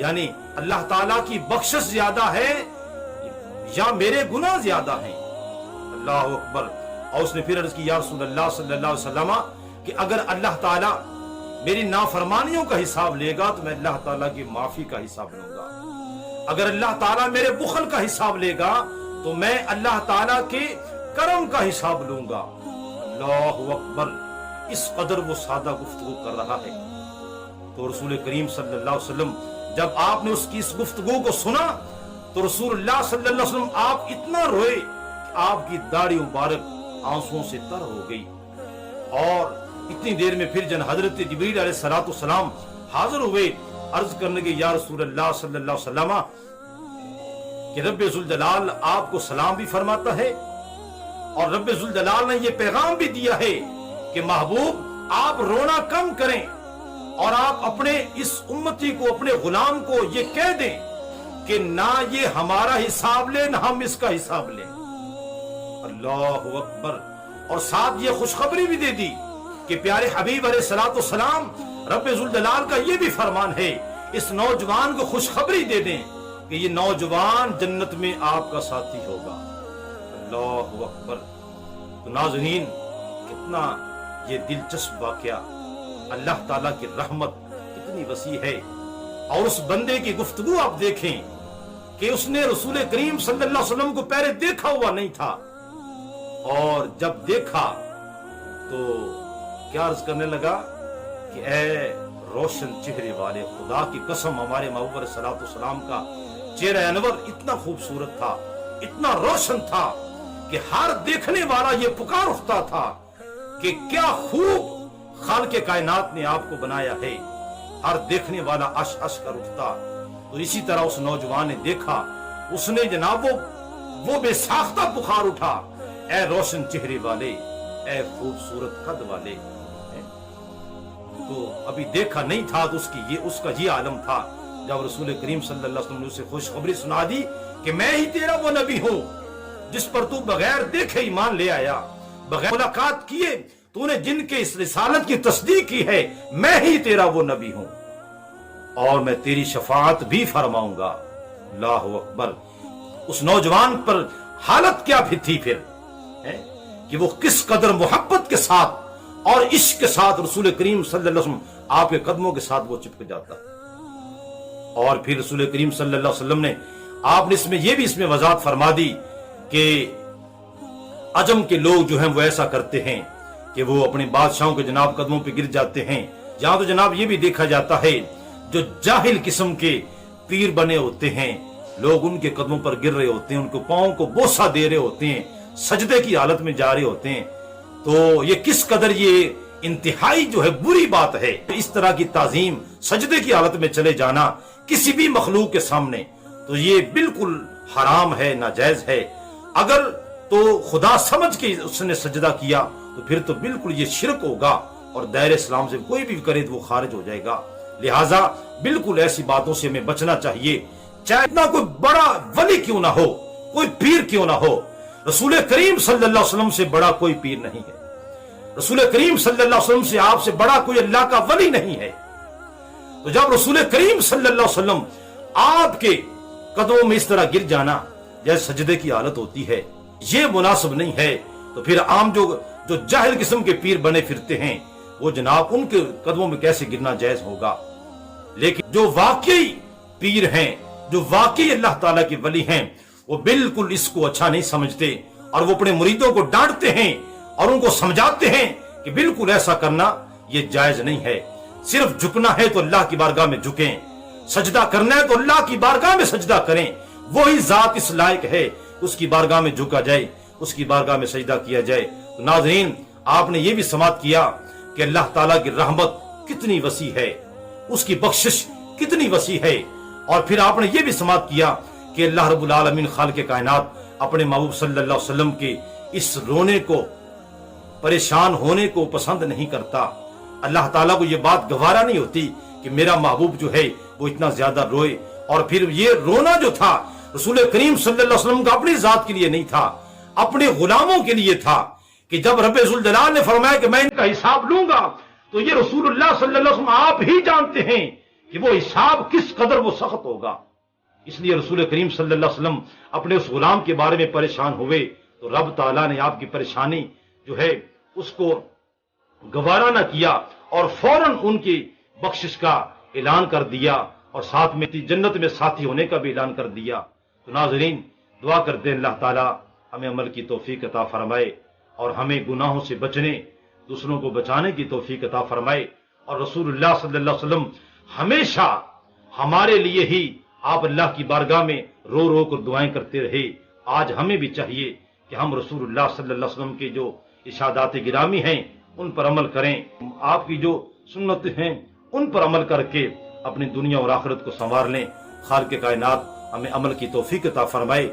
یعنی اللہ تعالیٰ کی بخشش زیادہ ہے یا میرے گناہ زیادہ ہیں؟ اللہ اکبر۔ اور اس نے پھر عرض کی یا رسول اللہ صلی اللہ علیہ وسلم کہ اگر اللہ تعالیٰ میری نافرمانیوں کا حساب لے گا تو میں اللہ تعالیٰ کی معافی کا حساب لوں گا، اگر اللہ تعالیٰ میرے بخل کا حساب لے گا تو میں اللہ تعالیٰ کے کرم کا حساب لوں گا۔ اللہ اکبر۔ اس قدر وہ سادہ گفتگو کر رہا ہے تو رسول کریم صلی اللہ علیہ وسلم جب آپ نے اس کی اس گفتگو کو سنا تو رسول اللہ صلی اللہ علیہ وسلم آپ اتنا روئے کہ آپ کی داڑھی مبارک آنسوؤں سے تر ہو گئی۔ اور اتنی دیر میں پھر حضرت جبریل علیہ السلام حاضر ہوئے عرض کرنے کے یا رسول اللہ صلی اللہ علیہ وسلم کہ رب ذوالجلال آپ کو سلام بھی فرماتا ہے اور رب ذوالجلال نے یہ پیغام بھی دیا ہے کہ محبوب آپ رونا کم کریں اور آپ اپنے اس امتی کو، اپنے غلام کو یہ کہہ دیں کہ نہ یہ ہمارا حساب لے نہ ہم اس کا حساب لیں۔ اللہ اکبر۔ اور ساتھ یہ خوشخبری بھی دے دی کہ پیارے حبیب علیہ السلام رب ذوالجلال کا یہ بھی فرمان ہے اس نوجوان کو خوشخبری دے دیں کہ یہ نوجوان جنت میں آپ کا ساتھی ہوگا۔ اللہ اکبر۔ تو ناظرین کتنا یہ دلچسپ واقعہ، اللہ تعالیٰ کی رحمت کتنی وسیع ہے۔ اور اس بندے کی گفتگو آپ دیکھیں کہ اس نے رسول کریم صلی اللہ علیہ وسلم کو پہلے دیکھا ہوا نہیں تھا، اور جب دیکھا تو کیا عرض کرنے لگا کہ اے روشن چہرے والے، خدا کی قسم ہمارے محبوب علیہ السلام کا چہرہ انور اتنا خوبصورت تھا، اتنا روشن تھا کہ ہر دیکھنے والا یہ پکار اٹھتا تھا کہ کیا خوب خالق کائنات نے آپ کو بنایا ہے۔ ہر دیکھنے والا اش اش کر اٹھتا۔ تو اسی طرح اس نوجوان نے دیکھا، اس نے جناب وہ بے ساختہ بخار اٹھا، اے روشن چہرے والے، اے خوبصورت قد والے۔ تو ابھی دیکھا نہیں تھا تو اس کا یہ عالم تھا جب رسول کریم صلی اللہ علیہ وسلم نے اسے خوشخبری سنا دی کہ میں ہی تیرا وہ نبی ہوں جس پر تو بغیر دیکھے ایمان لے آیا، بغیر ملاقات کیے تو نے جن کے اس رسالت کی تصدیق کی ہے، میں ہی تیرا وہ نبی ہوں اور میں تیری شفاعت بھی فرماؤں گا۔ اللہ اکبر۔ اس نوجوان پر حالت کیا تھی پھر کہ وہ کس قدر محبت کے ساتھ اور عشق کے ساتھ رسول کریم صلی اللہ علیہ وسلم آپ کے قدموں کے ساتھ وہ چپک جاتا۔ اور پھر رسول کریم صلی اللہ علیہ وسلم نے آپ نے یہ بھی وضاحت فرما دی کہ عجم کے لوگ جو ہیں وہ ایسا کرتے ہیں کہ وہ اپنے بادشاہوں کے جناب قدموں پہ گر جاتے ہیں۔ جہاں تو جناب یہ بھی دیکھا جاتا ہے جو جاہل قسم کے پیر بنے ہوتے ہیں، لوگ ان کے قدموں پر گر رہے ہوتے ہیں، ان کو پاؤں کو بوسہ دے رہے ہوتے ہیں، سجدے کی حالت میں جا رہے ہوتے ہیں، تو یہ کس قدر یہ انتہائی جو ہے بری بات ہے۔ اس طرح کی تعظیم، سجدے کی حالت میں چلے جانا کسی بھی مخلوق کے سامنے، تو یہ بالکل حرام ہے، ناجائز ہے۔ اگر تو خدا سمجھ کے اس نے سجدہ کیا تو پھر تو بالکل یہ شرک ہوگا اور دائرہ اسلام سے کوئی بھی کرے تو وہ خارج ہو جائے گا۔ لہٰذا بالکل ایسی باتوں سے ہمیں بچنا چاہیے، چاہے اتنا کوئی بڑا ولی کیوں نہ ہو، کوئی پیر کیوں نہ ہو۔ رسول کریم صلی اللہ علیہ وسلم سے بڑا کوئی پیر نہیں ہے، رسول کریم صلی اللہ علیہ وسلم سے آپ سے بڑا کوئی اللہ کا ولی نہیں ہے۔ تو جب رسول کریم صلی اللہ علیہ وسلم آپ کے قدموں میں اس طرح گر جانا جیسے سجدے کی حالت ہوتی ہے، یہ مناسب نہیں ہے، تو پھر عام جو جاہل قسم کے پیر بنے پھرتے ہیں وہ جناب ان کے قدموں میں کیسے گرنا جائز ہوگا۔ لیکن جو واقعی پیر ہیں، جو واقعی اللہ تعالیٰ کے ولی ہیں، وہ بالکل اس کو اچھا نہیں سمجھتے اور وہ اپنے مریدوں کو ڈانٹتے ہیں اور ان کو سمجھاتے ہیں کہ بالکل ایسا کرنا یہ جائز نہیں ہے۔ صرف جھکنا ہے تو اللہ کی بارگاہ میں جھکیں، سجدہ کرنا ہے تو اللہ کی بارگاہ میں سجدہ کریں، وہی ذات اس لائق ہے اس کی بارگاہ میں جھکا جائے، اس کی بارگاہ میں سجدہ کیا جائے۔ تو ناظرین آپ نے یہ بھی سماعت کیا کہ اللہ تعالیٰ کی رحمت کتنی وسیع ہے، اس کی بخشش کتنی وسیع ہے، اور پھر آپ نے یہ بھی سماعت کیا کہ اللہ رب العالمین خالق کائنات اپنے محبوب صلی اللہ علیہ وسلم کے اس رونے کو، پریشان ہونے کو پسند نہیں کرتا۔ اللہ تعالیٰ کو یہ بات گوارا نہیں ہوتی کہ میرا محبوب جو ہے وہ اتنا زیادہ روئے۔ اور پھر یہ رونا جو تھا رسول کریم صلی اللہ علیہ وسلم کا اپنی ذات کے لیے نہیں تھا، اپنے غلاموں کے لیے تھا، کہ جب رب ذوالجلال نے فرمایا کہ میں ان کا حساب لوں گا، تو یہ رسول اللہ صلی اللہ علیہ وسلم آپ ہی جانتے ہیں کہ وہ حساب کس قدر وہ سخت ہوگا۔ اس لیے رسول کریم صلی اللہ علیہ وسلم اپنے اس غلام کے بارے میں پریشان ہوئے تو رب تعالیٰ نے آپ کی پریشانی جو ہے اس کو گوارا نہ کیا اور فوراً ان کی بخشش کا اعلان کر دیا اور ساتھ میں جنت میں ساتھی ہونے کا بھی اعلان کر دیا۔ تو ناظرین دعا کرتے ہیں اللہ تعالیٰ ہمیں عمل کی توفیق عطا فرمائے اور ہمیں گناہوں سے بچنے دوسروں کو بچانے کی توفیق عطا فرمائے، اور رسول اللہ صلی اللہ علیہ وسلم ہمیشہ ہمارے لیے ہی آپ اللہ کی بارگاہ میں رو رو کر دعائیں کرتے رہے۔ آج ہمیں بھی چاہیے کہ ہم رسول اللہ صلی اللہ علیہ وسلم کے جو ارشادات گرامی ہیں ان پر عمل کریں، آپ کی جو سنت ہیں ان پر عمل کر کے اپنی دنیا اور آخرت کو سنوار لیں۔ خالق کائنات ہمیں عمل کی توفیق عطا فرمائے،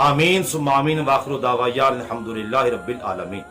آمین ثم آمین، وآخر دعوانا الحمدللہ رب العالمین۔